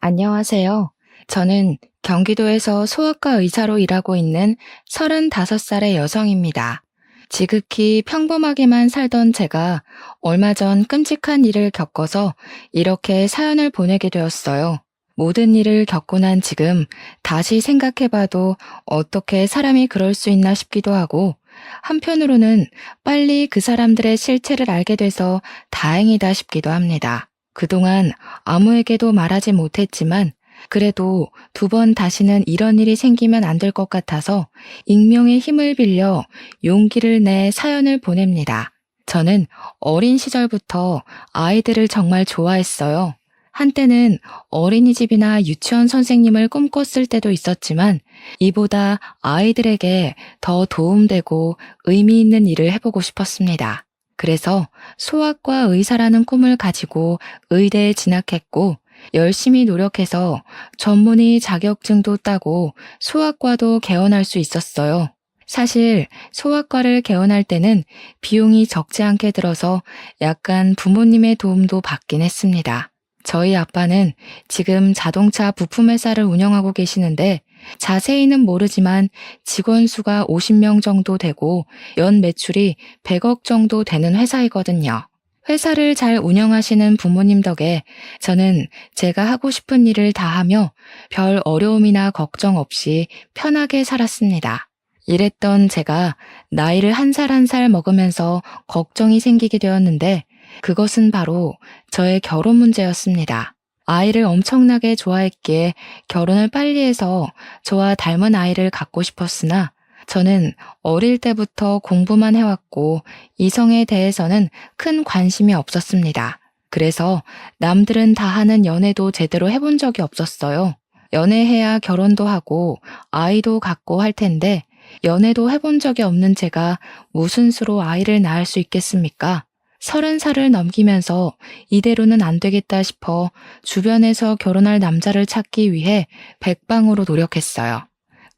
안녕하세요. 저는 경기도에서 소아과 의사로 일하고 있는 35살의 여성입니다. 지극히 평범하게만 살던 제가 얼마 전 끔찍한 일을 겪어서 이렇게 사연을 보내게 되었어요. 모든 일을 겪고 난 지금 다시 생각해봐도 어떻게 사람이 그럴 수 있나 싶기도 하고, 한편으로는 빨리 그 사람들의 실체를 알게 돼서 다행이다 싶기도 합니다. 그동안 아무에게도 말하지 못했지만 그래도 두 번 다시는 이런 일이 생기면 안 될 것 같아서 익명의 힘을 빌려 용기를 내 사연을 보냅니다. 저는 어린 시절부터 아이들을 정말 좋아했어요. 한때는 어린이집이나 유치원 선생님을 꿈꿨을 때도 있었지만 이보다 아이들에게 더 도움되고 의미 있는 일을 해보고 싶었습니다. 그래서 소아과 의사라는 꿈을 가지고 의대에 진학했고 열심히 노력해서 전문의 자격증도 따고 소아과도 개원할 수 있었어요. 사실 소아과를 개원할 때는 비용이 적지 않게 들어서 약간 부모님의 도움도 받긴 했습니다. 저희 아빠는 지금 자동차 부품 회사를 운영하고 계시는데 자세히는 모르지만 직원 수가 50명 정도 되고 연 매출이 100억 정도 되는 회사이거든요. 회사를 잘 운영하시는 부모님 덕에 저는 제가 하고 싶은 일을 다 하며 별 어려움이나 걱정 없이 편하게 살았습니다. 이랬던 제가 나이를 한 살 한 살 먹으면서 걱정이 생기게 되었는데 그것은 바로 저의 결혼 문제였습니다. 아이를 엄청나게 좋아했기에 결혼을 빨리 해서 저와 닮은 아이를 갖고 싶었으나 저는 어릴 때부터 공부만 해왔고 이성에 대해서는 큰 관심이 없었습니다. 그래서 남들은 다 하는 연애도 제대로 해본 적이 없었어요. 연애해야 결혼도 하고 아이도 갖고 할 텐데 연애도 해본 적이 없는 제가 무슨 수로 아이를 낳을 수 있겠습니까? 30살을 넘기면서 이대로는 안 되겠다 싶어 주변에서 결혼할 남자를 찾기 위해 백방으로 노력했어요.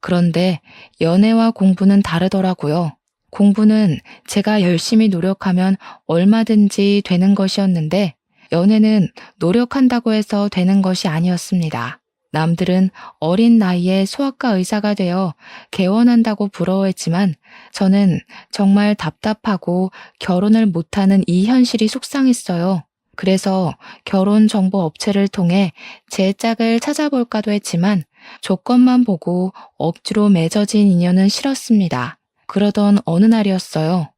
그런데 연애와 공부는 다르더라고요. 공부는 제가 열심히 노력하면 얼마든지 되는 것이었는데 연애는 노력한다고 해서 되는 것이 아니었습니다. 남들은 어린 나이에 소아과 의사가 되어 개원한다고 부러워했지만 저는 정말 답답하고 결혼을 못하는 이 현실이 속상했어요. 그래서 결혼 정보 업체를 통해 제 짝을 찾아볼까도 했지만 조건만 보고 억지로 맺어진 인연은 싫었습니다. 그러던 어느 날이었어요.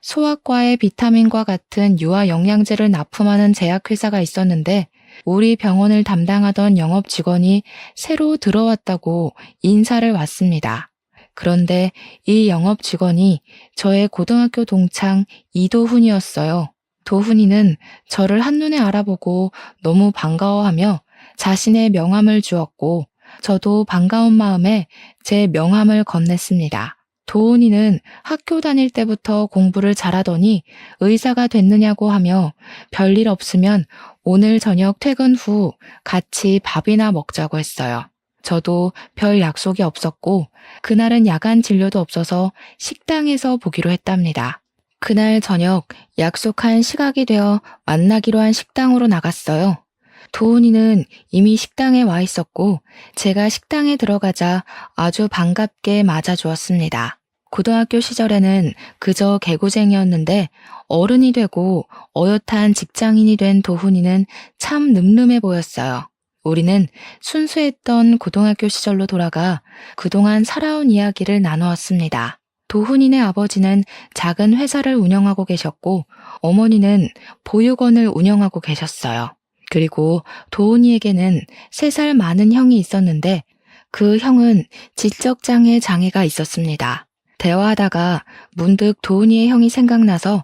소아과에 비타민과 같은 유아 영양제를 납품하는 제약회사가 있었는데 우리 병원을 담당하던 영업 직원이 새로 들어왔다고 인사를 왔습니다. 그런데 이 영업 직원이 저의 고등학교 동창 이도훈이었어요. 도훈이는 저를 한눈에 알아보고 너무 반가워하며 자신의 명함을 주었고 저도 반가운 마음에 제 명함을 건넸습니다. 도훈이는 학교 다닐 때부터 공부를 잘하더니 의사가 됐느냐고 하며 별일 없으면 오늘 저녁 퇴근 후 같이 밥이나 먹자고 했어요. 저도 별 약속이 없었고 그날은 야간 진료도 없어서 식당에서 보기로 했답니다. 그날 저녁 약속한 시각이 되어 만나기로 한 식당으로 나갔어요. 도훈이는 이미 식당에 와 있었고 제가 식당에 들어가자 아주 반갑게 맞아주었습니다. 고등학교 시절에는 그저 개구쟁이였는데 어른이 되고 어엿한 직장인이 된 도훈이는 참 늠름해 보였어요. 우리는 순수했던 고등학교 시절로 돌아가 그동안 살아온 이야기를 나누었습니다. 도훈이네 아버지는 작은 회사를 운영하고 계셨고 어머니는 보육원을 운영하고 계셨어요. 그리고 도훈이에게는 3살 많은 형이 있었는데 그 형은 지적장애 장애가 있었습니다. 대화하다가 문득 도훈이의 형이 생각나서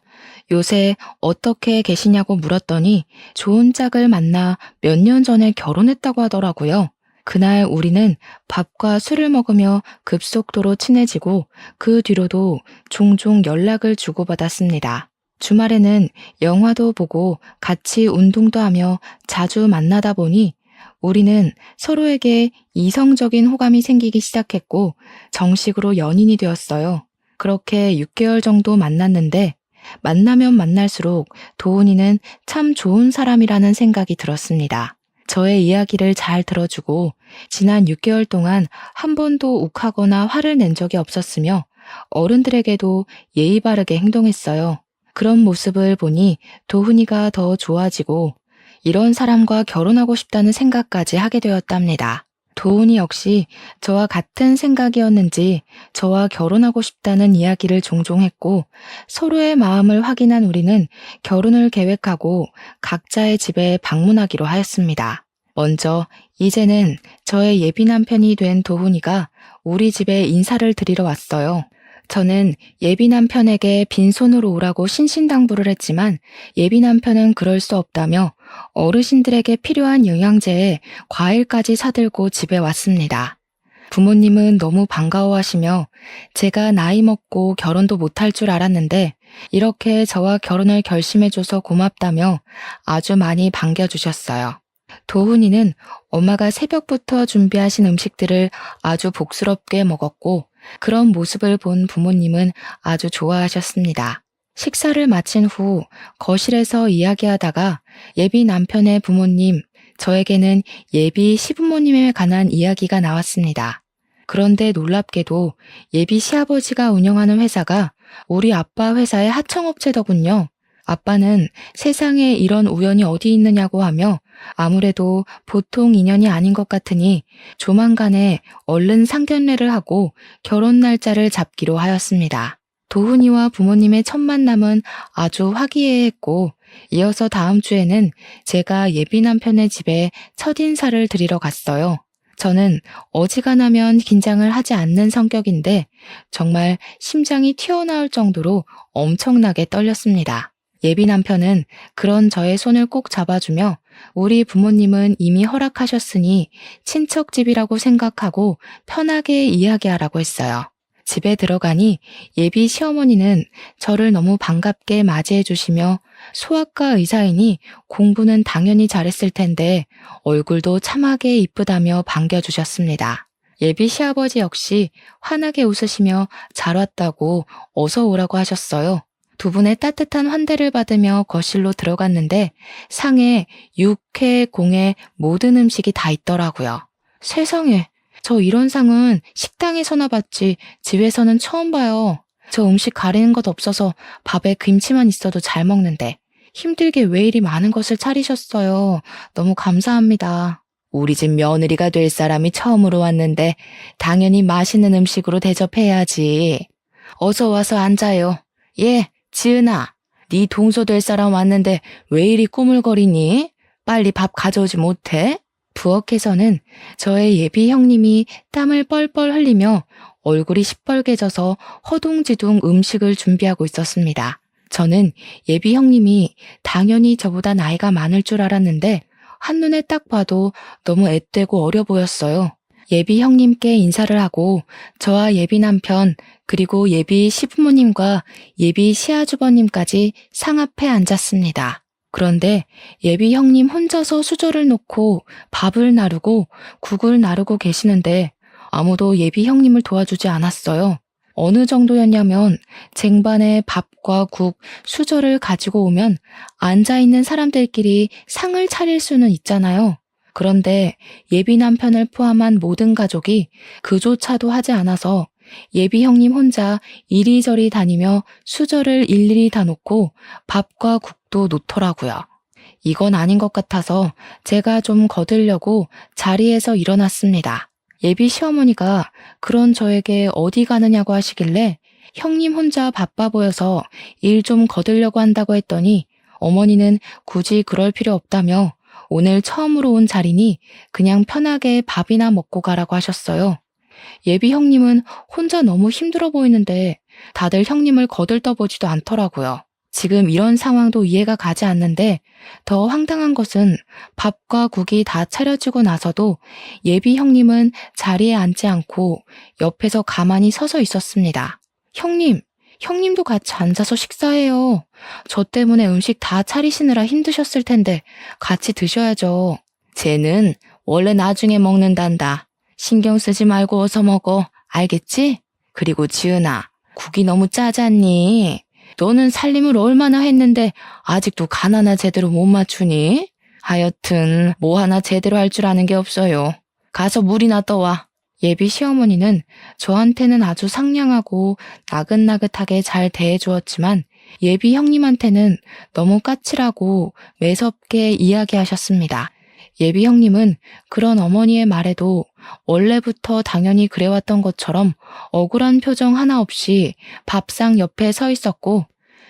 요새 어떻게 계시냐고 물었더니 좋은 짝을 만나 몇 년 전에 결혼했다고 하더라고요. 그날 우리는 밥과 술을 먹으며 급속도로 친해지고 그 뒤로도 종종 연락을 주고받았습니다. 주말에는 영화도 보고 같이 운동도 하며 자주 만나다 보니 우리는 서로에게 이성적인 호감이 생기기 시작했고 정식으로 연인이 되었어요. 그렇게 6개월 정도 만났는데 만나면 만날수록 도훈이는 참 좋은 사람이라는 생각이 들었습니다. 저의 이야기를 잘 들어주고 지난 6개월 동안 한 번도 욱하거나 화를 낸 적이 없었으며 어른들에게도 예의 바르게 행동했어요. 그런 모습을 보니 도훈이가 더 좋아지고 이런 사람과 결혼하고 싶다는 생각까지 하게 되었답니다. 도훈이 역시 저와 같은 생각이었는지 저와 결혼하고 싶다는 이야기를 종종 했고 서로의 마음을 확인한 우리는 결혼을 계획하고 각자의 집에 방문하기로 하였습니다. 먼저 이제는 저의 예비 남편이 된 도훈이가 우리 집에 인사를 드리러 왔어요. 저는 예비 남편에게 빈손으로 오라고 신신당부를 했지만 예비 남편은 그럴 수 없다며 어르신들에게 필요한 영양제에 과일까지 사들고 집에 왔습니다. 부모님은 너무 반가워하시며 제가 나이 먹고 결혼도 못할 줄 알았는데 이렇게 저와 결혼을 결심해줘서 고맙다며 아주 많이 반겨주셨어요. 도훈이는 엄마가 새벽부터 준비하신 음식들을 아주 복스럽게 먹었고 그런 모습을 본 부모님은 아주 좋아하셨습니다. 식사를 마친 후 거실에서 이야기하다가 예비 남편의 부모님, 저에게는 예비 시부모님에 관한 이야기가 나왔습니다. 그런데 놀랍게도 예비 시아버지가 운영하는 회사가 우리 아빠 회사의 하청업체더군요. 아빠는 세상에 이런 우연이 어디 있느냐고 하며 아무래도 보통 인연이 아닌 것 같으니 조만간에 얼른 상견례를 하고 결혼 날짜를 잡기로 하였습니다. 도훈이와 부모님의 첫 만남은 아주 화기애애했고 이어서 다음 주에는 제가 예비 남편의 집에 첫인사를 드리러 갔어요. 저는 어지간하면 긴장을 하지 않는 성격인데 정말 심장이 튀어나올 정도로 엄청나게 떨렸습니다. 예비 남편은 그런 저의 손을 꼭 잡아주며 우리 부모님은 이미 허락하셨으니 친척집이라고 생각하고 편하게 이야기하라고 했어요. 집에 들어가니 예비 시어머니는 저를 너무 반갑게 맞이해 주시며 소아과 의사이니 공부는 당연히 잘했을 텐데 얼굴도 참하게 이쁘다며 반겨주셨습니다. 예비 시아버지 역시 환하게 웃으시며 잘 왔다고 어서 오라고 하셨어요. 두 분의 따뜻한 환대를 받으며 거실로 들어갔는데 상에 육회, 공회 모든 음식이 다 있더라고요. 세상에, 저 이런 상은 식당에서나 봤지 집에서는 처음 봐요. 저 음식 가리는 것 없어서 밥에 김치만 있어도 잘 먹는데 힘들게 왜 이리 많은 것을 차리셨어요. 너무 감사합니다. 우리 집 며느리가 될 사람이 처음으로 왔는데 당연히 맛있는 음식으로 대접해야지. 어서 와서 앉아요. 예, 지은아, 네 동서 될 사람 왔는데 왜 이리 꾸물거리니? 빨리 밥 가져오지 못해? 부엌에서는 저의 예비 형님이 땀을 뻘뻘 흘리며 얼굴이 시뻘개져서 허둥지둥 음식을 준비하고 있었습니다. 저는 예비 형님이 당연히 저보다 나이가 많을 줄 알았는데 한눈에 딱 봐도 너무 앳되고 어려 보였어요. 예비 형님께 인사를 하고 저와 예비 남편 그리고 예비 시부모님과 예비 시아주버님까지 상 앞에 앉았습니다. 그런데 예비 형님 혼자서 수저를 놓고 밥을 나르고 국을 나르고 계시는데 아무도 예비 형님을 도와주지 않았어요. 어느 정도였냐면 쟁반에 밥과 국, 수저를 가지고 오면 앉아있는 사람들끼리 상을 차릴 수는 있잖아요. 그런데 예비 남편을 포함한 모든 가족이 그조차도 하지 않아서 예비 형님 혼자 이리저리 다니며 수저를 일일이 다 놓고 밥과 국도 놓더라고요. 이건 아닌 것 같아서 제가 좀 거들려고 자리에서 일어났습니다. 예비 시어머니가 그런 저에게 어디 가느냐고 하시길래 형님 혼자 바빠 보여서 일 좀 거들려고 한다고 했더니 어머니는 굳이 그럴 필요 없다며 오늘 처음으로 온 자리니 그냥 편하게 밥이나 먹고 가라고 하셨어요. 예비 형님은 혼자 너무 힘들어 보이는데 다들 형님을 거들떠보지도 않더라고요. 지금 이런 상황도 이해가 가지 않는데 더 황당한 것은 밥과 국이 다 차려지고 나서도 예비 형님은 자리에 앉지 않고 옆에서 가만히 서서 있었습니다. 형님도 같이 앉아서 식사해요. 저 때문에 음식 다 차리시느라 힘드셨을 텐데 같이 드셔야죠. 쟤는 원래 나중에 먹는단다. 신경 쓰지 말고 어서 먹어. 알겠지? 그리고 지은아, 국이 너무 짜잖니? 너는 살림을 얼마나 했는데 아직도 간 하나 제대로 못 맞추니? 하여튼 뭐 하나 제대로 할 줄 아는 게 없어요. 가서 물이나 떠와. 예비 시어머니는 저한테는 아주 상냥하고 나긋나긋하게 잘 대해주었지만 예비 형님한테는 너무 까칠하고 매섭게 이야기하셨습니다. 예비 형님은 그런 어머니의 말에도 원래부터 당연히 그래왔던 것처럼 억울한 표정 하나 없이 밥상 옆에 서 있었고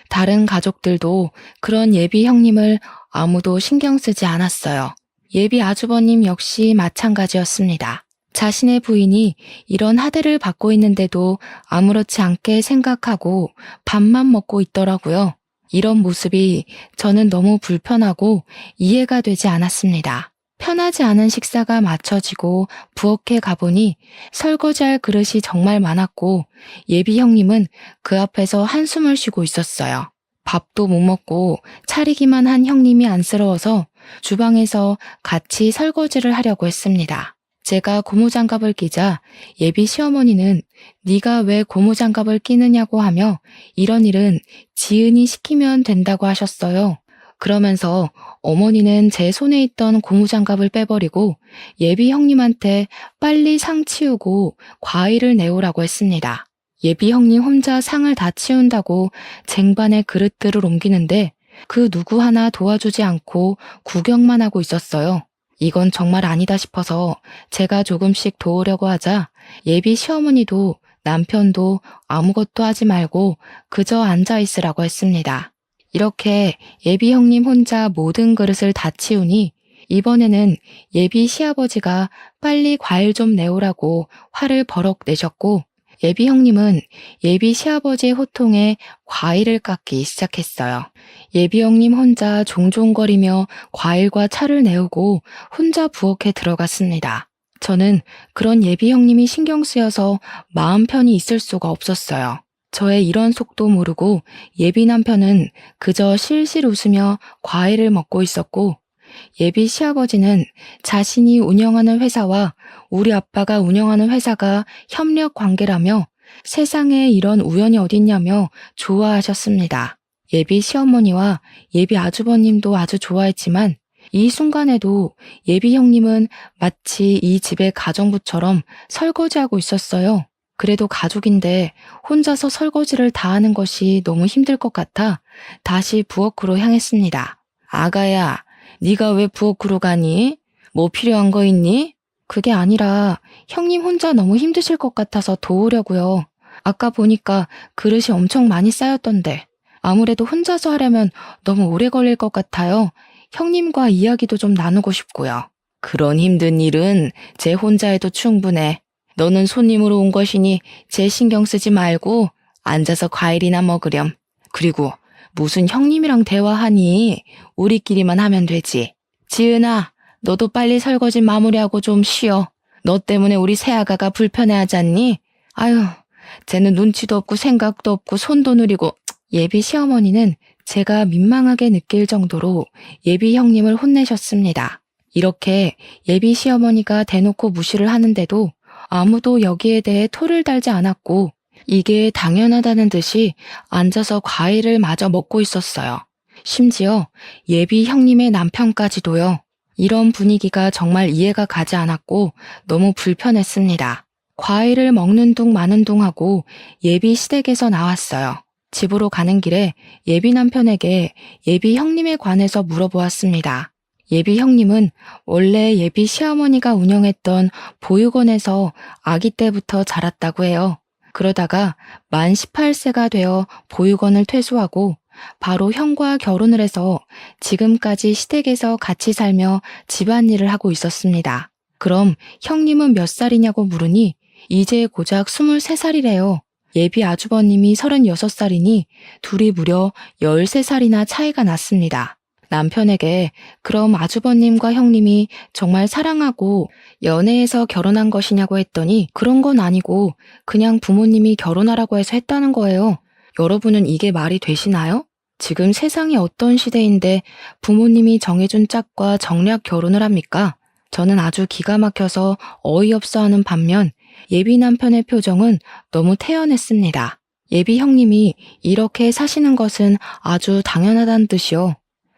다른 가족들도 그런 예비 형님을 아무도 신경 쓰지 않았어요. 예비 아주버님 역시 마찬가지였습니다. 자신의 부인이 이런 하대를 받고 있는데도 아무렇지 않게 생각하고 밥만 먹고 있더라고요. 이런 모습이 저는 너무 불편하고 이해가 되지 않았습니다. 편하지 않은 식사가 마쳐지고 부엌에 가보니 설거지할 그릇이 정말 많았고 예비 형님은 그 앞에서 한숨을 쉬고 있었어요. 밥도 못 먹고 차리기만 한 형님이 안쓰러워서 주방에서 같이 설거지를 하려고 했습니다. 제가 고무장갑을 끼자 예비 시어머니는 네가 왜 고무장갑을 끼느냐고 하며 이런 일은 지은이 시키면 된다고 하셨어요. 그러면서 어머니는 제 손에 있던 고무장갑을 빼버리고 예비 형님한테 빨리 상 치우고 과일을 내오라고 했습니다. 예비 형님 혼자 상을 다 치운다고 쟁반에 그릇들을 옮기는데 그 누구 하나 도와주지 않고 구경만 하고 있었어요. 이건 정말 아니다 싶어서 제가 조금씩 도우려고 하자 예비 시어머니도 남편도 아무것도 하지 말고 그저 앉아 있으라고 했습니다. 이렇게 예비 형님 혼자 모든 그릇을 다 치우니 이번에는 예비 시아버지가 빨리 과일 좀 내오라고 화를 버럭 내셨고 예비 형님은 예비 시아버지의 호통에 과일을 깎기 시작했어요. 예비 형님 혼자 종종거리며 과일과 차를 내오고 혼자 부엌에 들어갔습니다. 저는 그런 예비 형님이 신경 쓰여서 마음 편히 있을 수가 없었어요. 저의 이런 속도 모르고 예비 남편은 그저 실실 웃으며 과일을 먹고 있었고 예비 시아버지는 자신이 운영하는 회사와 우리 아빠가 운영하는 회사가 협력 관계라며 세상에 이런 우연이 어딨냐며 좋아하셨습니다. 예비 시어머니와 예비 아주버님도 아주 좋아했지만 이 순간에도 예비 형님은 마치 이 집의 가정부처럼 설거지하고 있었어요. 그래도 가족인데 혼자서 설거지를 다 하는 것이 너무 힘들 것 같아 다시 부엌으로 향했습니다. 아가야, 네가 왜 부엌으로 가니? 뭐 필요한 거 있니? 그게 아니라 형님 혼자 너무 힘드실 것 같아서 도우려고요. 아까 보니까 그릇이 엄청 많이 쌓였던데 아무래도 혼자서 하려면 너무 오래 걸릴 것 같아요. 형님과 이야기도 좀 나누고 싶고요. 그런 힘든 일은 제 혼자 해도 충분해. 너는 손님으로 온 것이니 제 신경 쓰지 말고 앉아서 과일이나 먹으렴. 그리고 무슨 형님이랑 대화하니? 우리끼리만 하면 되지. 지은아, 너도 빨리 설거지 마무리하고 좀 쉬어. 너 때문에 우리 새아가가 불편해하지 않니? 아유, 쟤는 눈치도 없고 생각도 없고 손도 느리고. 예비 시어머니는 제가 민망하게 느낄 정도로 예비 형님을 혼내셨습니다. 이렇게 예비 시어머니가 대놓고 무시를 하는데도 아무도 여기에 대해 토를 달지 않았고 이게 당연하다는 듯이 앉아서 과일을 마저 먹고 있었어요. 심지어 예비 형님의 남편까지도요. 이런 분위기가 정말 이해가 가지 않았고 너무 불편했습니다. 과일을 먹는 둥 마는 둥 하고 예비 시댁에서 나왔어요. 집으로 가는 길에 예비 남편에게 예비 형님에 관해서 물어보았습니다. 예비 형님은 원래 예비 시어머니가 운영했던 보육원에서 아기 때부터 자랐다고 해요. 그러다가 만 18세가 되어 보육원을 퇴소하고 바로 형과 결혼을 해서 지금까지 시댁에서 같이 살며 집안일을 하고 있었습니다. 그럼 형님은 몇 살이냐고 물으니 이제 고작 23살이래요. 예비 아주버님이 36살이니 둘이 무려 13살이나 차이가 났습니다. 남편에게 그럼 아주버님과 형님이 정말 사랑하고 연애해서 결혼한 것이냐고 했더니 그런 건 아니고 그냥 부모님이 결혼하라고 해서 했다는 거예요. 여러분은 이게 말이 되시나요? 지금 세상이 어떤 시대인데 부모님이 정해준 짝과 정략 결혼을 합니까? 저는 아주 기가 막혀서 어이없어 하는 반면 예비 남편의 표정은 너무 태연했습니다. 예비 형님이 이렇게 사시는 것은 아주 당연하다는 뜻이요.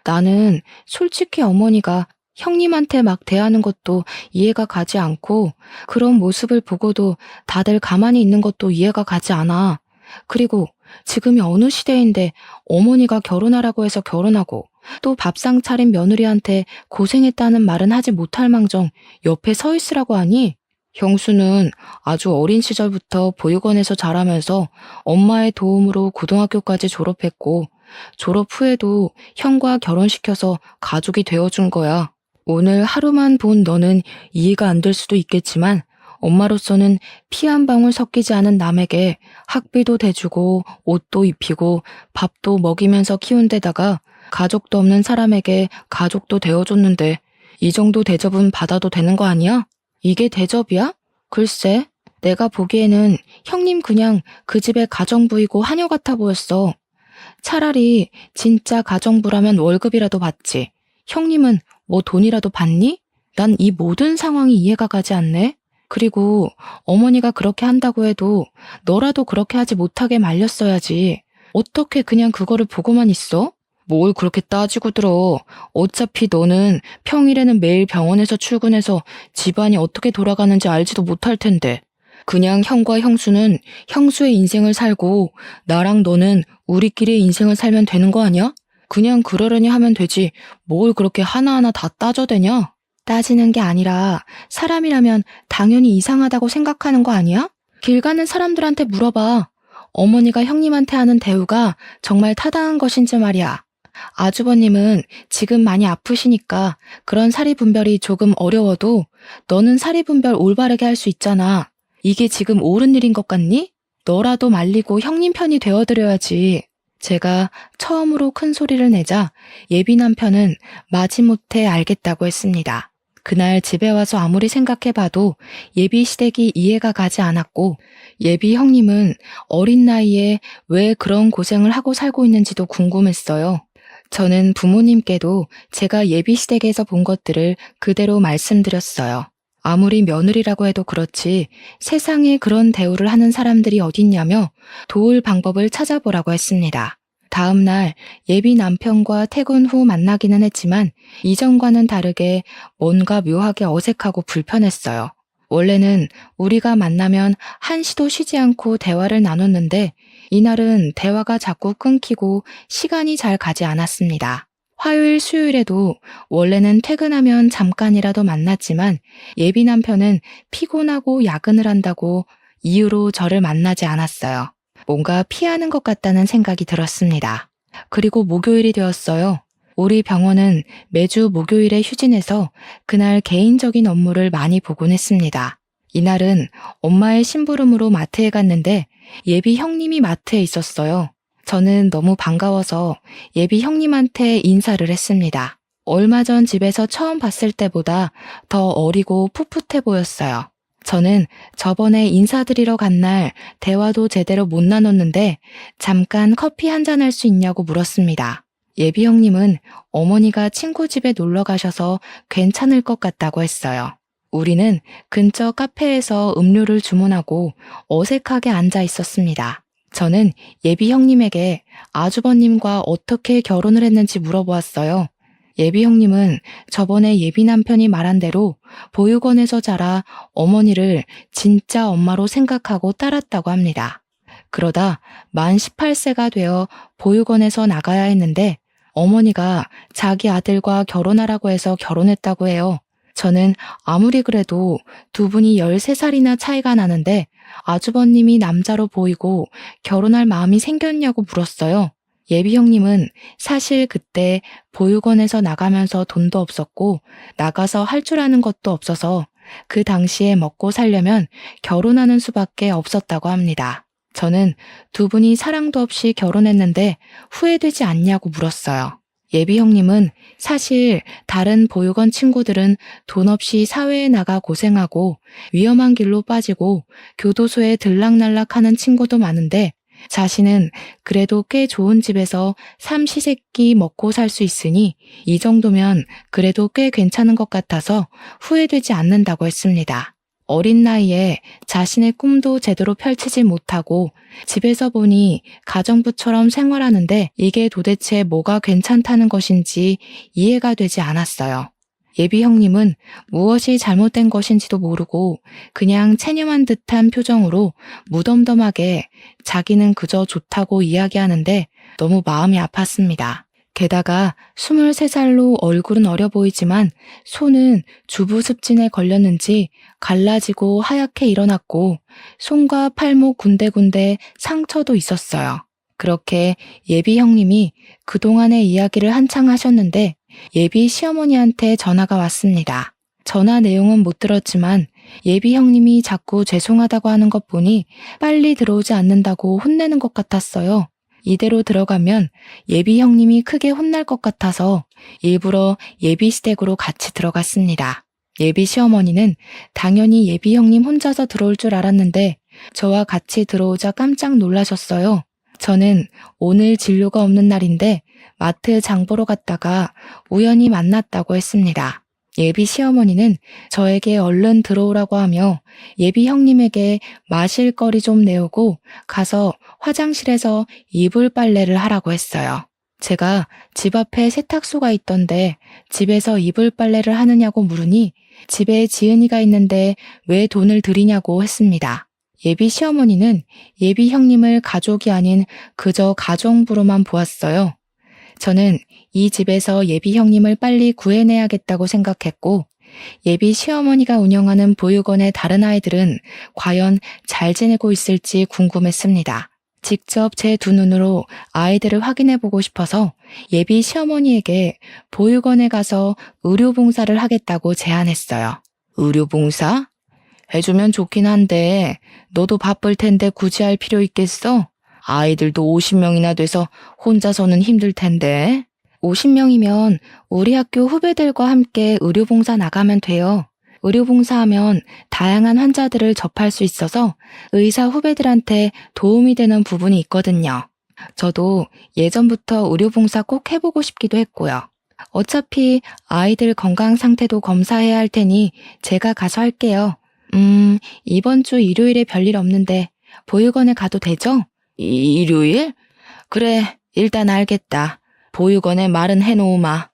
나는 솔직히 어머니가 형님한테 막 대하는 것도 이해가 가지 않고 그런 모습을 보고도 다들 가만히 있는 것도 이해가 가지 않아. 그리고 지금이 어느 시대인데 어머니가 결혼하라고 해서 결혼하고 또 밥상 차린 며느리한테 고생했다는 말은 하지 못할 망정 옆에 서 있으라고 하니? 형수는 아주 어린 시절부터 보육원에서 자라면서 엄마의 도움으로 고등학교까지 졸업했고 졸업 후에도 형과 결혼시켜서 가족이 되어준 거야. 오늘 하루만 본 너는 이해가 안 될 수도 있겠지만 엄마로서는 피 한 방울 섞이지 않은 남에게 학비도 대주고 옷도 입히고 밥도 먹이면서 키운 데다가 가족도 없는 사람에게 가족도 되어줬는데 이 정도 대접은 받아도 되는 거 아니야? 이게 대접이야? 글쎄, 내가 보기에는 형님 그냥 그 집의 가정부이고 하녀 같아 보였어. 차라리 진짜 가정부라면 월급이라도 받지. 형님은 뭐 돈이라도 받니? 난 이 모든 상황이 이해가 가지 않네. 그리고 어머니가 그렇게 한다고 해도 너라도 그렇게 하지 못하게 말렸어야지. 어떻게 그냥 그거를 보고만 있어? 뭘 그렇게 따지고 들어. 어차피 너는 평일에는 매일 병원에서 출근해서 집안이 어떻게 돌아가는지 알지도 못할 텐데. 그냥 형과 형수는 형수의 인생을 살고 나랑 너는 우리끼리의 인생을 살면 되는 거 아니야? 그냥 그러려니 하면 되지. 뭘 그렇게 하나하나 다 따져대냐? 따지는 게 아니라 사람이라면 당연히 이상하다고 생각하는 거 아니야? 길 가는 사람들한테 물어봐. 어머니가 형님한테 하는 대우가 정말 타당한 것인지 말이야. 아주버님은 지금 많이 아프시니까 그런 사리분별이 조금 어려워도 너는 사리분별 올바르게 할 수 있잖아. 이게 지금 옳은 일인 것 같니? 너라도 말리고 형님 편이 되어드려야지. 제가 처음으로 큰 소리를 내자 예비 남편은 마지못해 알겠다고 했습니다. 그날 집에 와서 아무리 생각해봐도 예비 시댁이 이해가 가지 않았고 예비 형님은 어린 나이에 왜 그런 고생을 하고 살고 있는지도 궁금했어요. 저는 부모님께도 제가 예비 시댁에서 본 것들을 그대로 말씀드렸어요. 아무리 며느리라고 해도 그렇지 세상에 그런 대우를 하는 사람들이 어딨냐며 도울 방법을 찾아보라고 했습니다. 다음 날 예비 남편과 퇴근 후 만나기는 했지만 이전과는 다르게 뭔가 묘하게 어색하고 불편했어요. 원래는 우리가 만나면 한시도 쉬지 않고 대화를 나눴는데 이날은 대화가 자꾸 끊기고 시간이 잘 가지 않았습니다. 화요일, 수요일에도 원래는 퇴근하면 잠깐이라도 만났지만 예비 남편은 피곤하고 야근을 한다고 이유로 저를 만나지 않았어요. 뭔가 피하는 것 같다는 생각이 들었습니다. 그리고 목요일이 되었어요. 우리 병원은 매주 목요일에 휴진해서 그날 개인적인 업무를 많이 보곤 했습니다. 이날은 엄마의 심부름으로 마트에 갔는데 예비 형님이 마트에 있었어요. 저는 너무 반가워서 예비 형님한테 인사를 했습니다. 얼마 전 집에서 처음 봤을 때보다 더 어리고 풋풋해 보였어요. 저는 저번에 인사드리러 간 날 대화도 제대로 못 나눴는데 잠깐 커피 한잔 할 수 있냐고 물었습니다. 예비 형님은 어머니가 친구 집에 놀러 가셔서 괜찮을 것 같다고 했어요. 우리는 근처 카페에서 음료를 주문하고 어색하게 앉아 있었습니다. 저는 예비 형님에게 아주버님과 어떻게 결혼을 했는지 물어보았어요. 예비 형님은 저번에 예비 남편이 말한 대로 보육원에서 자라 어머니를 진짜 엄마로 생각하고 따랐다고 합니다. 그러다 만 18세가 되어 보육원에서 나가야 했는데 어머니가 자기 아들과 결혼하라고 해서 결혼했다고 해요. 저는 아무리 그래도 두 분이 13살이나 차이가 나는데 아주버님이 남자로 보이고 결혼할 마음이 생겼냐고 물었어요. 예비 형님은 사실 그때 보육원에서 나가면서 돈도 없었고 나가서 할 줄 아는 것도 없어서 그 당시에 먹고 살려면 결혼하는 수밖에 없었다고 합니다. 저는 두 분이 사랑도 없이 결혼했는데 후회되지 않냐고 물었어요. 예비 형님은 사실 다른 보육원 친구들은 돈 없이 사회에 나가 고생하고 위험한 길로 빠지고 교도소에 들락날락하는 친구도 많은데 자신은 그래도 꽤 좋은 집에서 삼시세끼 먹고 살 수 있으니 이 정도면 그래도 꽤 괜찮은 것 같아서 후회되지 않는다고 했습니다. 어린 나이에 자신의 꿈도 제대로 펼치지 못하고 집에서 보니 가정부처럼 생활하는데 이게 도대체 뭐가 괜찮다는 것인지 이해가 되지 않았어요. 예비 형님은 무엇이 잘못된 것인지도 모르고 그냥 체념한 듯한 표정으로 무덤덤하게 자기는 그저 좋다고 이야기하는데 너무 마음이 아팠습니다. 게다가 23살로 얼굴은 어려 보이지만 손은 주부습진에 걸렸는지 갈라지고 하얗게 일어났고 손과 팔목 군데군데 상처도 있었어요. 그렇게 예비 형님이 그동안의 이야기를 한창 하셨는데 예비 시어머니한테 전화가 왔습니다. 전화 내용은 못 들었지만 예비 형님이 자꾸 죄송하다고 하는 것 보니 빨리 들어오지 않는다고 혼내는 것 같았어요. 이대로 들어가면 예비 형님이 크게 혼날 것 같아서 일부러 예비 시댁으로 같이 들어갔습니다. 예비 시어머니는 당연히 예비 형님 혼자서 들어올 줄 알았는데 저와 같이 들어오자 깜짝 놀라셨어요. 저는 오늘 진료가 없는 날인데 마트 장 보러 갔다가 우연히 만났다고 했습니다. 예비 시어머니는 저에게 얼른 들어오라고 하며 예비 형님에게 마실 거리 좀 내오고 가서 화장실에서 이불 빨래를 하라고 했어요. 제가 집 앞에 세탁소가 있던데 집에서 이불 빨래를 하느냐고 물으니 집에 지은이가 있는데 왜 돈을 들이냐고 했습니다. 예비 시어머니는 예비 형님을 가족이 아닌 그저 가정부로만 보았어요. 저는 이 집에서 예비 형님을 빨리 구해내야겠다고 생각했고 예비 시어머니가 운영하는 보육원의 다른 아이들은 과연 잘 지내고 있을지 궁금했습니다. 직접 제 두 눈으로 아이들을 확인해보고 싶어서 예비 시어머니에게 보육원에 가서 의료봉사를 하겠다고 제안했어요. 의료봉사? 해주면 좋긴 한데 너도 바쁠 텐데 굳이 할 필요 있겠어? 아이들도 50명이나 돼서 혼자서는 힘들 텐데. 50명이면 우리 학교 후배들과 함께 의료봉사 나가면 돼요. 의료봉사하면 다양한 환자들을 접할 수 있어서 의사 후배들한테 도움이 되는 부분이 있거든요. 저도 예전부터 의료봉사 꼭 해보고 싶기도 했고요. 어차피 아이들 건강 상태도 검사해야 할 테니 제가 가서 할게요. 이번 주 일요일에 별일 없는데 보육원에 가도 되죠? 일요일? 그래, 일단 알겠다. 보육원에 말은 해놓으마.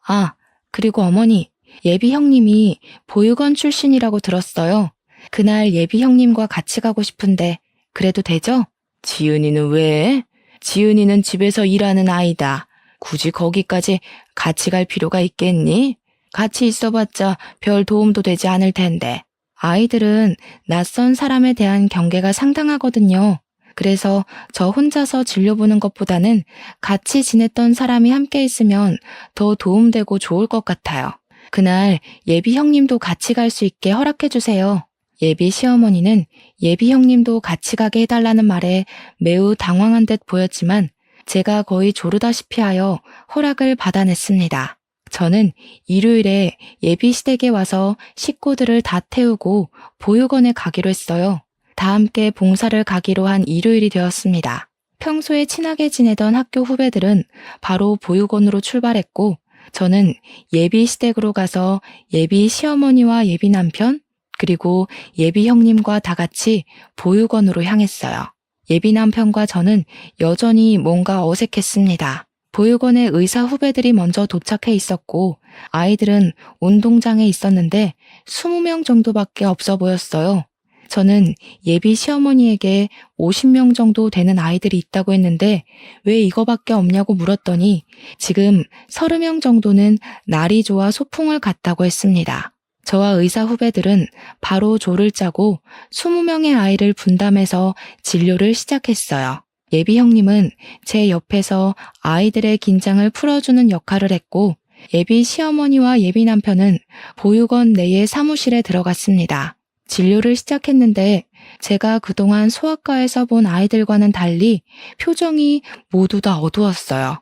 아, 그리고 어머니, 예비 형님이 보육원 출신이라고 들었어요. 그날 예비 형님과 같이 가고 싶은데 그래도 되죠? 지은이는 왜? 지은이는 집에서 일하는 아이다. 굳이 거기까지 같이 갈 필요가 있겠니? 같이 있어봤자 별 도움도 되지 않을 텐데. 아이들은 낯선 사람에 대한 경계가 상당하거든요. 그래서 저 혼자서 진료보는 것보다는 같이 지냈던 사람이 함께 있으면 더 도움되고 좋을 것 같아요. 그날 예비 형님도 같이 갈 수 있게 허락해주세요. 예비 시어머니는 예비 형님도 같이 가게 해달라는 말에 매우 당황한 듯 보였지만 제가 거의 조르다시피 하여 허락을 받아냈습니다. 저는 일요일에 예비 시댁에 와서 식구들을 다 태우고 보육원에 가기로 했어요. 다 함께 봉사를 가기로 한 일요일이 되었습니다. 평소에 친하게 지내던 학교 후배들은 바로 보육원으로 출발했고 저는 예비 시댁으로 가서 예비 시어머니와 예비 남편 그리고 예비 형님과 다 같이 보육원으로 향했어요. 예비 남편과 저는 여전히 뭔가 어색했습니다. 보육원의 의사 후배들이 먼저 도착해 있었고 아이들은 운동장에 있었는데 20명 정도밖에 없어 보였어요. 저는 예비 시어머니에게 50명 정도 되는 아이들이 있다고 했는데 왜 이거밖에 없냐고 물었더니 지금 30명 정도는 날이 좋아 소풍을 갔다고 했습니다. 저와 의사 후배들은 바로 조를 짜고 20명의 아이를 분담해서 진료를 시작했어요. 예비 형님은 제 옆에서 아이들의 긴장을 풀어주는 역할을 했고 예비 시어머니와 예비 남편은 보육원 내의 사무실에 들어갔습니다. 진료를 시작했는데 제가 그동안 소아과에서 본 아이들과는 달리 표정이 모두 다 어두웠어요.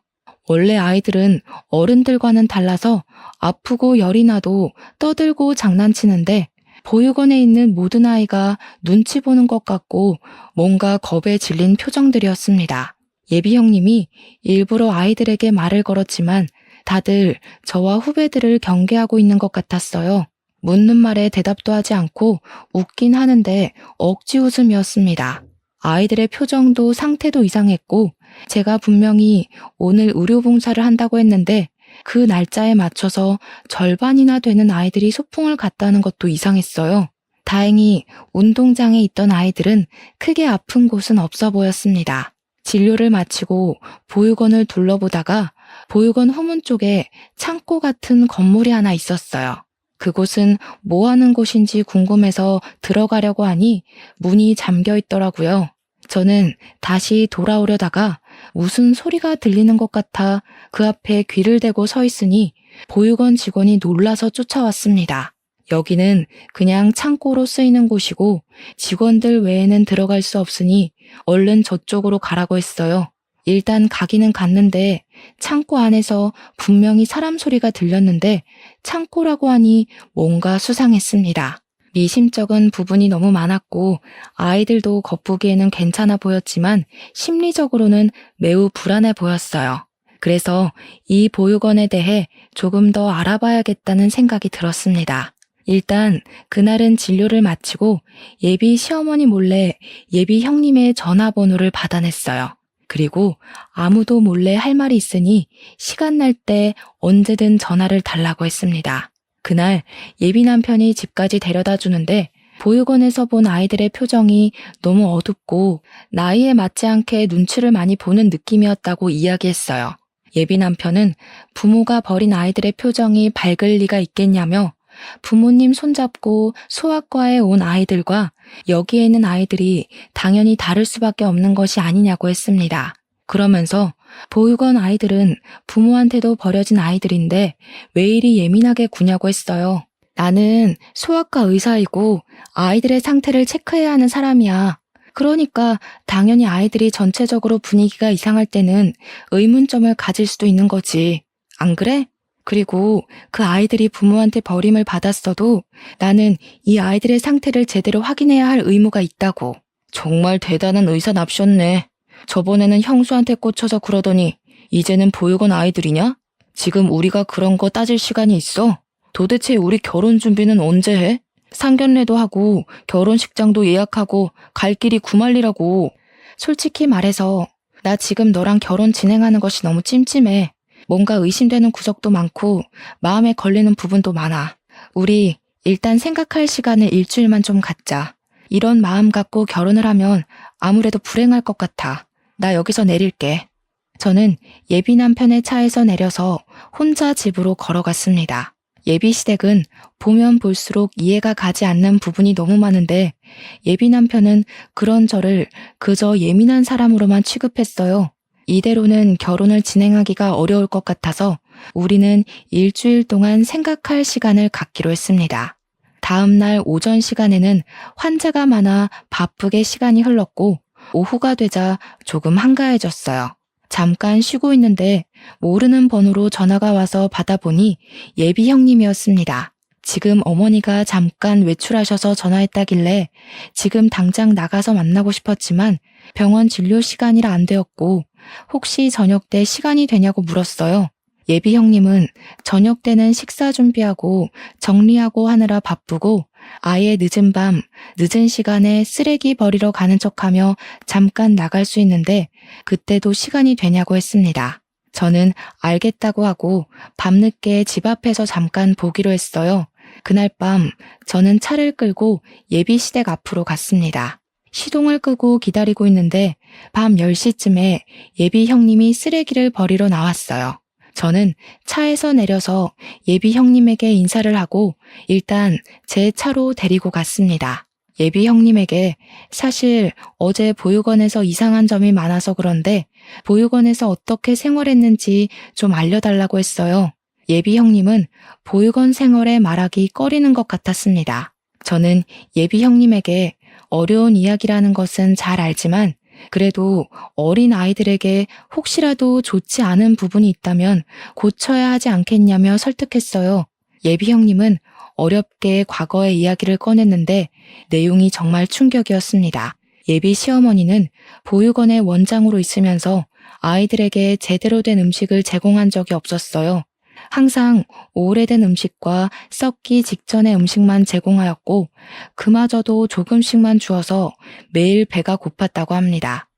원래 아이들은 어른들과는 달라서 아프고 열이 나도 떠들고 장난치는데 보육원에 있는 모든 아이가 눈치 보는 것 같고 뭔가 겁에 질린 표정들이었습니다. 예비 형님이 일부러 아이들에게 말을 걸었지만 다들 저와 후배들을 경계하고 있는 것 같았어요. 묻는 말에 대답도 하지 않고 웃긴 하는데 억지 웃음이었습니다. 아이들의 표정도 상태도 이상했고 제가 분명히 오늘 의료봉사를 한다고 했는데 그 날짜에 맞춰서 절반이나 되는 아이들이 소풍을 갔다는 것도 이상했어요. 다행히 운동장에 있던 아이들은 크게 아픈 곳은 없어 보였습니다. 진료를 마치고 보육원을 둘러보다가 보육원 후문 쪽에 창고 같은 건물이 하나 있었어요. 그곳은 뭐 하는 곳인지 궁금해서 들어가려고 하니 문이 잠겨 있더라고요. 저는 다시 돌아오려다가 무슨 소리가 들리는 것 같아 그 앞에 귀를 대고 서 있으니 보육원 직원이 놀라서 쫓아왔습니다. 여기는 그냥 창고로 쓰이는 곳이고 직원들 외에는 들어갈 수 없으니 얼른 저쪽으로 가라고 했어요. 일단 가기는 갔는데 창고 안에서 분명히 사람 소리가 들렸는데 창고라고 하니 뭔가 수상했습니다. 미심쩍은 부분이 너무 많았고 아이들도 겉보기에는 괜찮아 보였지만 심리적으로는 매우 불안해 보였어요. 그래서 이 보육원에 대해 조금 더 알아봐야겠다는 생각이 들었습니다. 일단 그날은 진료를 마치고 예비 시어머니 몰래 예비 형님의 전화번호를 받아냈어요. 그리고 아무도 몰래 할 말이 있으니 시간 날 때 언제든 전화를 달라고 했습니다. 그날 예비 남편이 집까지 데려다 주는데 보육원에서 본 아이들의 표정이 너무 어둡고 나이에 맞지 않게 눈치를 많이 보는 느낌이었다고 이야기했어요. 예비 남편은 부모가 버린 아이들의 표정이 밝을 리가 있겠냐며 부모님 손잡고 소아과에 온 아이들과 여기에 있는 아이들이 당연히 다를 수밖에 없는 것이 아니냐고 했습니다. 그러면서 보육원 아이들은 부모한테도 버려진 아이들인데 왜 이리 예민하게 구냐고 했어요. 나는 소아과 의사이고 아이들의 상태를 체크해야 하는 사람이야. 그러니까 당연히 아이들이 전체적으로 분위기가 이상할 때는 의문점을 가질 수도 있는 거지. 안 그래? 그리고 그 아이들이 부모한테 버림을 받았어도 나는 이 아이들의 상태를 제대로 확인해야 할 의무가 있다고. 정말 대단한 의사 납셨네. 저번에는 형수한테 꽂혀서 그러더니 이제는 보육원 아이들이냐? 지금 우리가 그런 거 따질 시간이 있어? 도대체 우리 결혼 준비는 언제 해? 상견례도 하고 결혼식장도 예약하고 갈 길이 구만리라고. 솔직히 말해서 나 지금 너랑 결혼 진행하는 것이 너무 찜찜해. 뭔가 의심되는 구석도 많고 마음에 걸리는 부분도 많아. 우리 일단 생각할 시간을 일주일만 좀 갖자. 이런 마음 갖고 결혼을 하면 아무래도 불행할 것 같아. 나 여기서 내릴게. 저는 예비 남편의 차에서 내려서 혼자 집으로 걸어갔습니다. 예비 시댁은 보면 볼수록 이해가 가지 않는 부분이 너무 많은데 예비 남편은 그런 저를 그저 예민한 사람으로만 취급했어요. 이대로는 결혼을 진행하기가 어려울 것 같아서 우리는 일주일 동안 생각할 시간을 갖기로 했습니다. 다음 날 오전 시간에는 환자가 많아 바쁘게 시간이 흘렀고 오후가 되자 조금 한가해졌어요. 잠깐 쉬고 있는데 모르는 번호로 전화가 와서 받아보니 예비 형님이었습니다. 지금 어머니가 잠깐 외출하셔서 전화했다길래 지금 당장 나가서 만나고 싶었지만 병원 진료 시간이라 안 되었고 혹시 저녁 때 시간이 되냐고 물었어요. 예비 형님은 저녁 때는 식사 준비하고 정리하고 하느라 바쁘고 아예 늦은 밤, 늦은 시간에 쓰레기 버리러 가는 척하며 잠깐 나갈 수 있는데 그때도 시간이 되냐고 했습니다. 저는 알겠다고 하고 밤늦게 집 앞에서 잠깐 보기로 했어요. 그날 밤 저는 차를 끌고 예비 시댁 앞으로 갔습니다. 시동을 끄고 기다리고 있는데 밤 10시쯤에 예비 형님이 쓰레기를 버리러 나왔어요. 저는 차에서 내려서 예비 형님에게 인사를 하고 일단 제 차로 데리고 갔습니다. 예비 형님에게 사실 어제 보육원에서 이상한 점이 많아서 그런데 보육원에서 어떻게 생활했는지 좀 알려달라고 했어요. 예비 형님은 보육원 생활에 말하기 꺼리는 것 같았습니다. 저는 예비 형님에게 어려운 이야기라는 것은 잘 알지만 그래도 어린 아이들에게 혹시라도 좋지 않은 부분이 있다면 고쳐야 하지 않겠냐며 설득했어요. 예비 형님은 어렵게 과거의 이야기를 꺼냈는데 내용이 정말 충격이었습니다. 예비 시어머니는 보육원의 원장으로 있으면서 아이들에게 제대로 된 음식을 제공한 적이 없었어요. 항상 오래된 음식과 썩기 직전의 음식만 제공하였고 그마저도 조금씩만 주어서 매일 배가 고팠다고 합니다.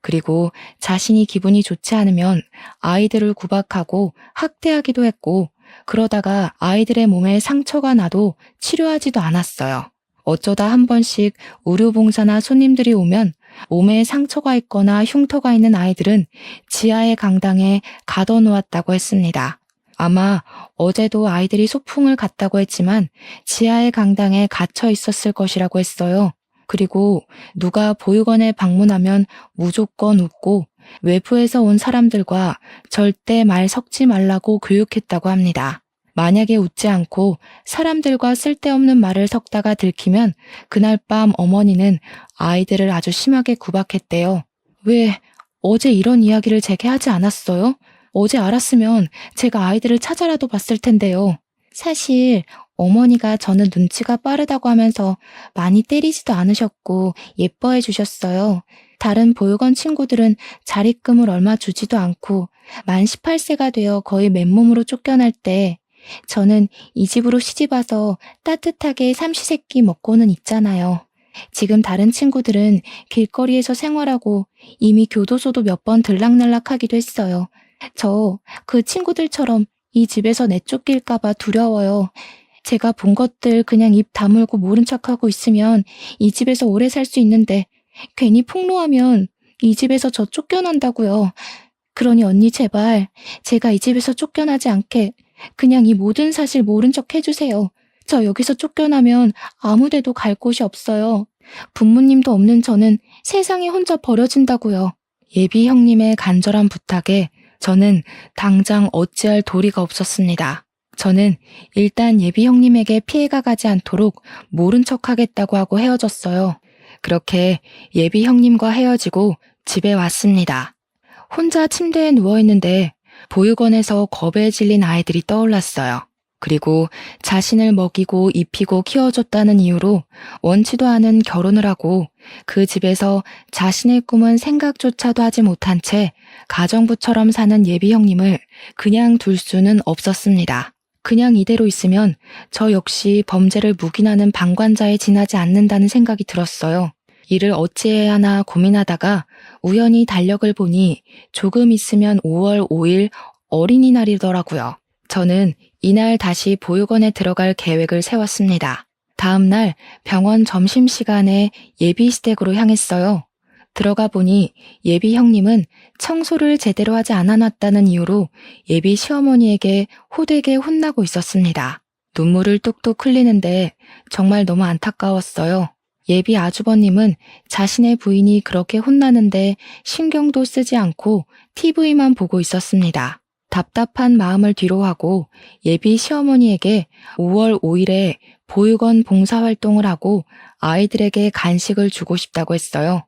그리고 자신이 기분이 좋지 않으면 아이들을 구박하고 학대하기도 했고 그러다가 아이들의 몸에 상처가 나도 치료하지도 않았어요. 어쩌다 한 번씩 의료봉사나 손님들이 오면 몸에 상처가 있거나 흉터가 있는 아이들은 지하의 강당에 가둬놓았다고 했습니다. 아마 어제도 아이들이 소풍을 갔다고 했지만 지하의 강당에 갇혀 있었을 것이라고 했어요. 그리고 누가 보육원에 방문하면 무조건 웃고 외부에서 온 사람들과 절대 말 섞지 말라고 교육했다고 합니다. 만약에 웃지 않고 사람들과 쓸데없는 말을 섞다가 들키면 그날 밤 어머니는 아이들을 아주 심하게 구박했대요. 왜 어제 이런 이야기를 제게 하지 않았어요? 어제 알았으면 제가 아이들을 찾아라도 봤을 텐데요. 사실 어머니가 저는 눈치가 빠르다고 하면서 많이 때리지도 않으셨고 예뻐해 주셨어요. 다른 보육원 친구들은 자립금을 얼마 주지도 않고 만 18세가 되어 거의 맨몸으로 쫓겨날 때 저는 이 집으로 시집와서 따뜻하게 삼시세끼 먹고는 있잖아요. 지금 다른 친구들은 길거리에서 생활하고 이미 교도소도 몇 번 들락날락하기도 했어요. 저 그 친구들처럼 이 집에서 내쫓길까봐 두려워요. 제가 본 것들 그냥 입 다물고 모른 척하고 있으면 이 집에서 오래 살 수 있는데 괜히 폭로하면 이 집에서 저 쫓겨난다고요. 그러니 언니 제발 제가 이 집에서 쫓겨나지 않게 그냥 이 모든 사실 모른 척 해주세요. 저 여기서 쫓겨나면 아무 데도 갈 곳이 없어요. 부모님도 없는 저는 세상에 혼자 버려진다고요. 예비 형님의 간절한 부탁에 저는 당장 어찌할 도리가 없었습니다. 저는 일단 예비 형님에게 피해가 가지 않도록 모른 척 하겠다고 하고 헤어졌어요. 그렇게 예비 형님과 헤어지고 집에 왔습니다. 혼자 침대에 누워있는데 보육원에서 겁에 질린 아이들이 떠올랐어요. 그리고 자신을 먹이고 입히고 키워줬다는 이유로 원치도 않은 결혼을 하고 그 집에서 자신의 꿈은 생각조차도 하지 못한 채 가정부처럼 사는 예비 형님을 그냥 둘 수는 없었습니다. 그냥 이대로 있으면 저 역시 범죄를 묵인하는 방관자에 지나지 않는다는 생각이 들었어요. 이를 어찌해야 하나 고민하다가 우연히 달력을 보니 조금 있으면 5월 5일 어린이날이더라고요. 저는 이날 다시 보육원에 들어갈 계획을 세웠습니다. 다음 날 병원 점심시간에 예비 시댁으로 향했어요. 들어가 보니 예비 형님은 청소를 제대로 하지 않아놨다는 이유로 예비 시어머니에게 호되게 혼나고 있었습니다. 눈물을 뚝뚝 흘리는데 정말 너무 안타까웠어요. 예비 아주버님은 자신의 부인이 그렇게 혼나는데 신경도 쓰지 않고 TV만 보고 있었습니다. 답답한 마음을 뒤로하고 예비 시어머니에게 5월 5일에 보육원 봉사활동을 하고 아이들에게 간식을 주고 싶다고 했어요.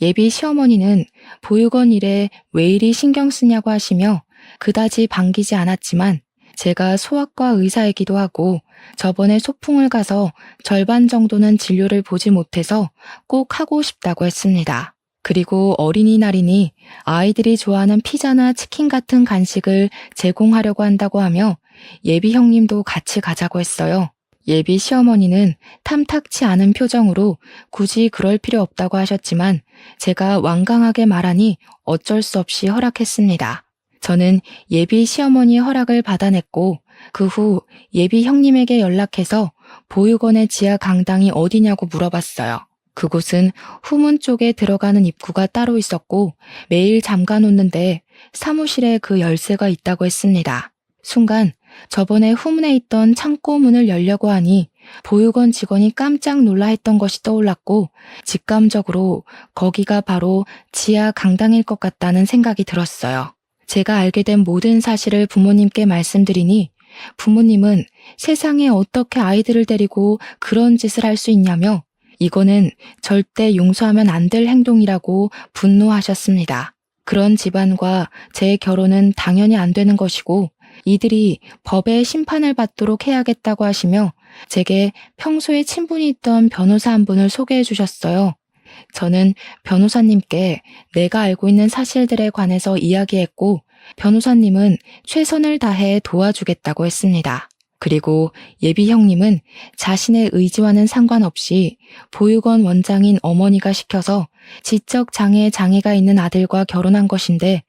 예비 시어머니는 보육원 일에 왜 이리 신경 쓰냐고 하시며 그다지 반기지 않았지만 제가 소아과 의사이기도 하고 저번에 소풍을 가서 절반 정도는 진료를 보지 못해서 꼭 하고 싶다고 했습니다. 그리고 어린이날이니 아이들이 좋아하는 피자나 치킨 같은 간식을 제공하려고 한다고 하며 예비 형님도 같이 가자고 했어요. 예비 시어머니는 탐탁치 않은 표정으로 굳이 그럴 필요 없다고 하셨지만 제가 완강하게 말하니 어쩔 수 없이 허락했습니다. 저는 예비 시어머니의 허락을 받아냈고 그 후 예비 형님에게 연락해서 보육원의 지하 강당이 어디냐고 물어봤어요. 그곳은 후문 쪽에 들어가는 입구가 따로 있었고 매일 잠가 놓는데 사무실에 그 열쇠가 있다고 했습니다. 순간 저번에 후문에 있던 창고 문을 열려고 하니 보육원 직원이 깜짝 놀라 했던 것이 떠올랐고 직감적으로 거기가 바로 지하 강당일 것 같다는 생각이 들었어요. 제가 알게 된 모든 사실을 부모님께 말씀드리니 부모님은 세상에 어떻게 아이들을 데리고 그런 짓을 할 수 있냐며 이거는 절대 용서하면 안 될 행동이라고 분노하셨습니다. 그런 집안과 제 결혼은 당연히 안 되는 것이고 이들이 법의 심판을 받도록 해야겠다고 하시며 제게 평소에 친분이 있던 변호사 한 분을 소개해 주셨어요. 저는 변호사님께 내가 알고 있는 사실들에 관해서 이야기했고 변호사님은 최선을 다해 도와주겠다고 했습니다. 그리고 예비 형님은 자신의 의지와는 상관없이 보육원 원장인 어머니가 시켜서 지적 장애가 있는 아들과 결혼한 것인데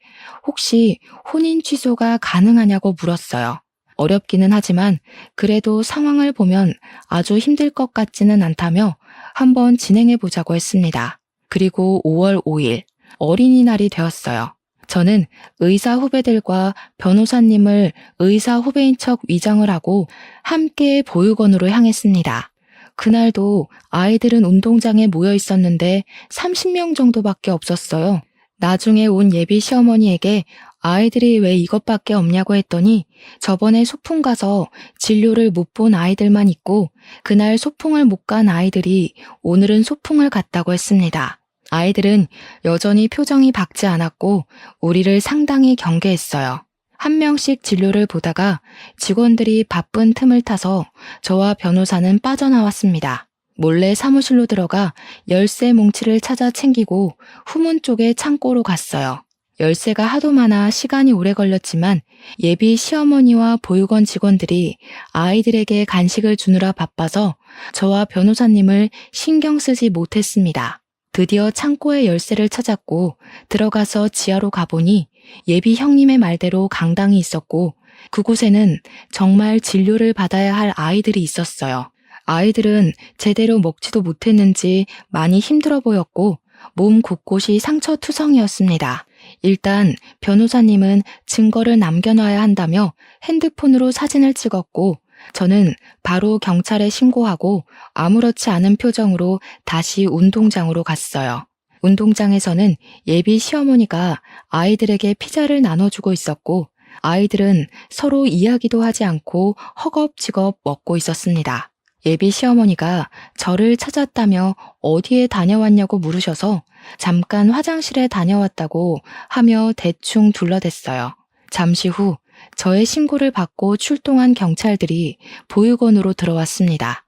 혹시 혼인 취소가 가능하냐고 물었어요. 어렵기는 하지만 그래도 상황을 보면 아주 힘들 것 같지는 않다며 한번 진행해 보자고 했습니다. 그리고 5월 5일 어린이날이 되었어요. 저는 의사 후배들과 변호사님을 의사 후배인 척 위장을 하고 함께 보육원으로 향했습니다. 그날도 아이들은 운동장에 모여 있었는데 30명 정도밖에 없었어요. 나중에 온 예비 시어머니에게 아이들이 왜 이것밖에 없냐고 했더니 저번에 소풍 가서 진료를 못 본 아이들만 있고 그날 소풍을 못 간 아이들이 오늘은 소풍을 갔다고 했습니다. 아이들은 여전히 표정이 밝지 않았고 우리를 상당히 경계했어요. 한 명씩 진료를 보다가 직원들이 바쁜 틈을 타서 저와 변호사는 빠져나왔습니다. 몰래 사무실로 들어가 열쇠 뭉치를 찾아 챙기고 후문 쪽에 창고로 갔어요. 열쇠가 하도 많아 시간이 오래 걸렸지만 예비 시어머니와 보육원 직원들이 아이들에게 간식을 주느라 바빠서 저와 변호사님을 신경 쓰지 못했습니다. 드디어 창고의 열쇠를 찾았고 들어가서 지하로 가보니 예비 형님의 말대로 강당이 있었고 그곳에는 정말 진료를 받아야 할 아이들이 있었어요. 아이들은 제대로 먹지도 못했는지 많이 힘들어 보였고 몸 곳곳이 상처투성이었습니다. 일단 변호사님은 증거를 남겨놔야 한다며 핸드폰으로 사진을 찍었고 저는 바로 경찰에 신고하고 아무렇지 않은 표정으로 다시 운동장으로 갔어요. 운동장에서는 예비 시어머니가 아이들에게 피자를 나눠주고 있었고 아이들은 서로 이야기도 하지 않고 허겁지겁 먹고 있었습니다. 예비 시어머니가 저를 찾았다며 어디에 다녀왔냐고 물으셔서 잠깐 화장실에 다녀왔다고 하며 대충 둘러댔어요. 잠시 후 저의 신고를 받고 출동한 경찰들이 보육원으로 들어왔습니다.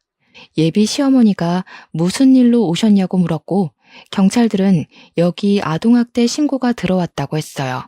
예비 시어머니가 무슨 일로 오셨냐고 물었고 경찰들은 여기 아동학대 신고가 들어왔다고 했어요.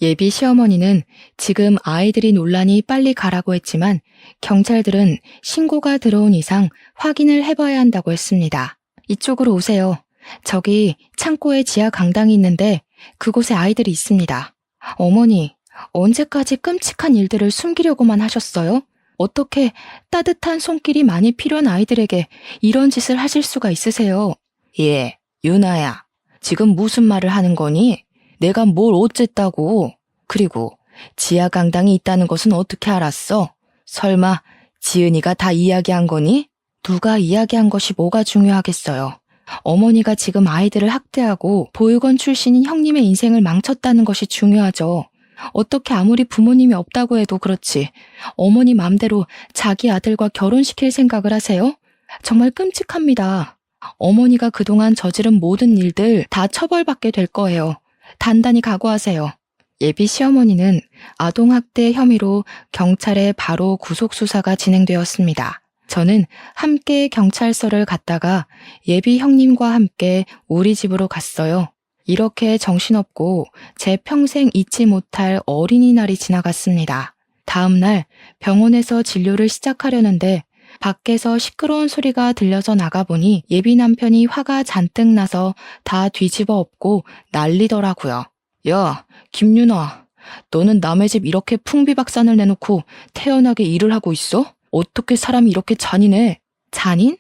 예비 시어머니는 지금 아이들이 논란이 빨리 가라고 했지만 경찰들은 신고가 들어온 이상 확인을 해봐야 한다고 했습니다. 이쪽으로 오세요. 저기 창고에 지하 강당이 있는데 그곳에 아이들이 있습니다. 어머니, 언제까지 끔찍한 일들을 숨기려고만 하셨어요? 어떻게 따뜻한 손길이 많이 필요한 아이들에게 이런 짓을 하실 수가 있으세요? 예, 유나야. 지금 무슨 말을 하는 거니? 내가 뭘 어쨌다고? 그리고 지하 강당이 있다는 것은 어떻게 알았어? 설마 지은이가 다 이야기한 거니? 누가 이야기한 것이 뭐가 중요하겠어요. 어머니가 지금 아이들을 학대하고 보육원 출신인 형님의 인생을 망쳤다는 것이 중요하죠. 어떻게 아무리 부모님이 없다고 해도 그렇지 어머니 맘대로 자기 아들과 결혼시킬 생각을 하세요? 정말 끔찍합니다. 어머니가 그동안 저지른 모든 일들 다 처벌받게 될 거예요. 단단히 각오하세요. 예비 시어머니는 아동학대 혐의로 경찰에 바로 구속수사가 진행되었습니다. 저는 함께 경찰서를 갔다가 예비 형님과 함께 우리 집으로 갔어요. 이렇게 정신없고 제 평생 잊지 못할 어린이날이 지나갔습니다. 다음 날 병원에서 진료를 시작하려는데 밖에서 시끄러운 소리가 들려서 나가보니 예비 남편이 화가 잔뜩 나서 다 뒤집어 엎고 난리더라고요. 야, 김유나, 너는 남의 집 이렇게 풍비박산을 내놓고 태연하게 일을 하고 있어? 어떻게 사람이 이렇게 잔인해? 잔인?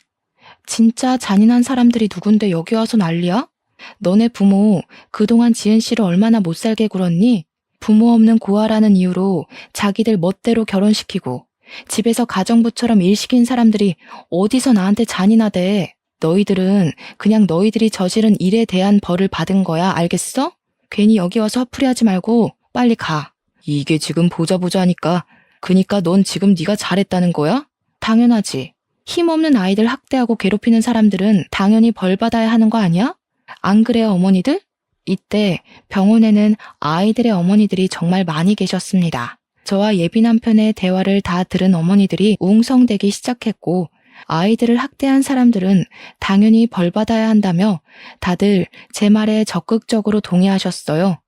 진짜 잔인한 사람들이 누군데 여기 와서 난리야? 너네 부모 그동안 지은 씨를 얼마나 못살게 굴었니? 부모 없는 고아라는 이유로 자기들 멋대로 결혼시키고 집에서 가정부처럼 일 시킨 사람들이 어디서 나한테 잔인하대. 너희들은 그냥 너희들이 저지른 일에 대한 벌을 받은 거야, 알겠어? 괜히 여기 와서 화풀이하지 말고 빨리 가. 이게 지금 보자 하니까 그니까 넌 지금 네가 잘했다는 거야? 당연하지. 힘없는 아이들 학대하고 괴롭히는 사람들은 당연히 벌 받아야 하는 거 아니야? 안 그래요, 어머니들? 이때 병원에는 아이들의 어머니들이 정말 많이 계셨습니다. 저와 예비 남편의 대화를 다 들은 어머니들이 웅성대기 시작했고 아이들을 학대한 사람들은 당연히 벌 받아야 한다며 다들 제 말에 적극적으로 동의하셨어요.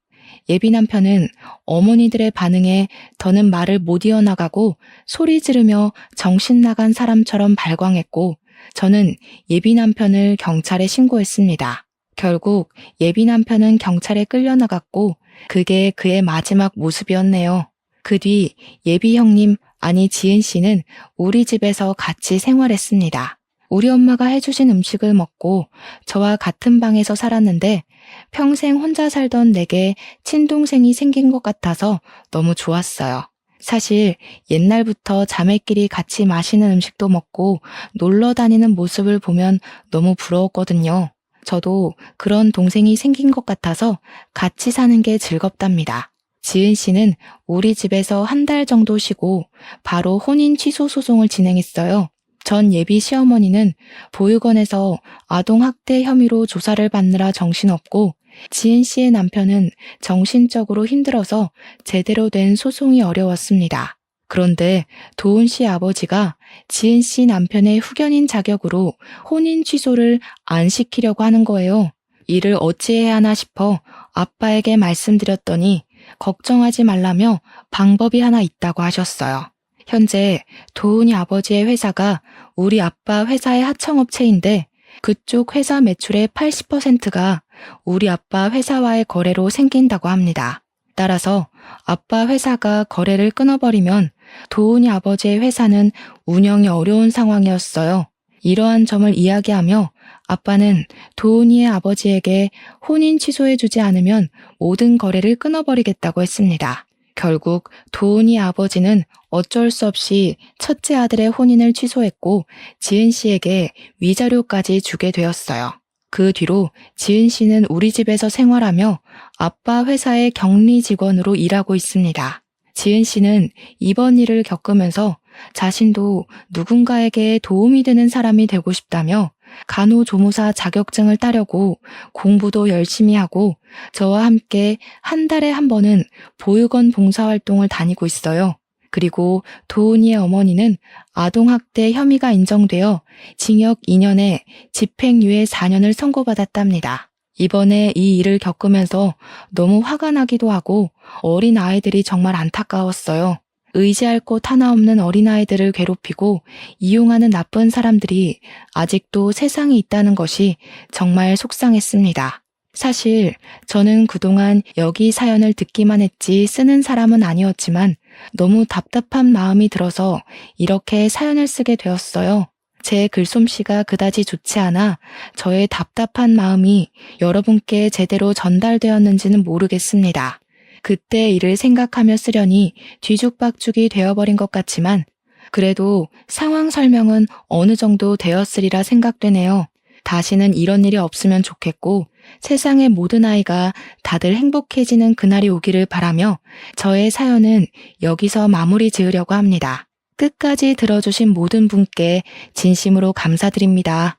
예비 남편은 어머니들의 반응에 더는 말을 못 이어나가고 소리 지르며 정신 나간 사람처럼 발광했고 저는 예비 남편을 경찰에 신고했습니다. 결국 예비 남편은 경찰에 끌려나갔고 그게 그의 마지막 모습이었네요. 그 뒤 예비 형님, 아니 지은 씨는 우리 집에서 같이 생활했습니다. 우리 엄마가 해주신 음식을 먹고 저와 같은 방에서 살았는데 평생 혼자 살던 내게 친동생이 생긴 것 같아서 너무 좋았어요. 사실 옛날부터 자매끼리 같이 맛있는 음식도 먹고 놀러 다니는 모습을 보면 너무 부러웠거든요. 저도 그런 동생이 생긴 것 같아서 같이 사는 게 즐겁답니다. 지은 씨는 우리 집에서 한 달 정도 쉬고 바로 혼인 취소 소송을 진행했어요. 전 예비 시어머니는 보육원에서 아동학대 혐의로 조사를 받느라 정신없고 지은 씨의 남편은 정신적으로 힘들어서 제대로 된 소송이 어려웠습니다. 그런데 도훈 씨 아버지가 지은 씨 남편의 후견인 자격으로 혼인 취소를 안 시키려고 하는 거예요. 이를 어찌해야 하나 싶어 아빠에게 말씀드렸더니 걱정하지 말라며 방법이 하나 있다고 하셨어요. 현재 도훈이 아버지의 회사가 우리 아빠 회사의 하청업체인데 그쪽 회사 매출의 80%가 우리 아빠 회사와의 거래로 생긴다고 합니다. 따라서 아빠 회사가 거래를 끊어버리면 도훈이 아버지의 회사는 운영이 어려운 상황이었어요. 이러한 점을 이야기하며 아빠는 도훈이의 아버지에게 혼인 취소해주지 않으면 모든 거래를 끊어버리겠다고 했습니다. 결국 도훈이 아버지는 어쩔 수 없이 첫째 아들의 혼인을 취소했고 지은 씨에게 위자료까지 주게 되었어요. 그 뒤로 지은 씨는 우리 집에서 생활하며 아빠 회사의 격리 직원으로 일하고 있습니다. 지은 씨는 이번 일을 겪으면서 자신도 누군가에게 도움이 되는 사람이 되고 싶다며 간호조무사 자격증을 따려고 공부도 열심히 하고 저와 함께 한 달에 한 번은 보육원 봉사활동을 다니고 있어요. 그리고 도훈이의 어머니는 아동학대 혐의가 인정되어 징역 2년에 집행유예 4년을 선고받았답니다. 이번에 이 일을 겪으면서 너무 화가 나기도 하고 어린 아이들이 정말 안타까웠어요. 의지할 곳 하나 없는 어린아이들을 괴롭히고 이용하는 나쁜 사람들이 아직도 세상에 있다는 것이 정말 속상했습니다. 사실 저는 그동안 여기 사연을 듣기만 했지 쓰는 사람은 아니었지만 너무 답답한 마음이 들어서 이렇게 사연을 쓰게 되었어요. 제 글솜씨가 그다지 좋지 않아 저의 답답한 마음이 여러분께 제대로 전달되었는지는 모르겠습니다. 그때 일을 생각하며 쓰려니 뒤죽박죽이 되어버린 것 같지만 그래도 상황 설명은 어느 정도 되었으리라 생각되네요. 다시는 이런 일이 없으면 좋겠고 세상의 모든 아이가 다들 행복해지는 그날이 오기를 바라며 저의 사연은 여기서 마무리 지으려고 합니다. 끝까지 들어주신 모든 분께 진심으로 감사드립니다.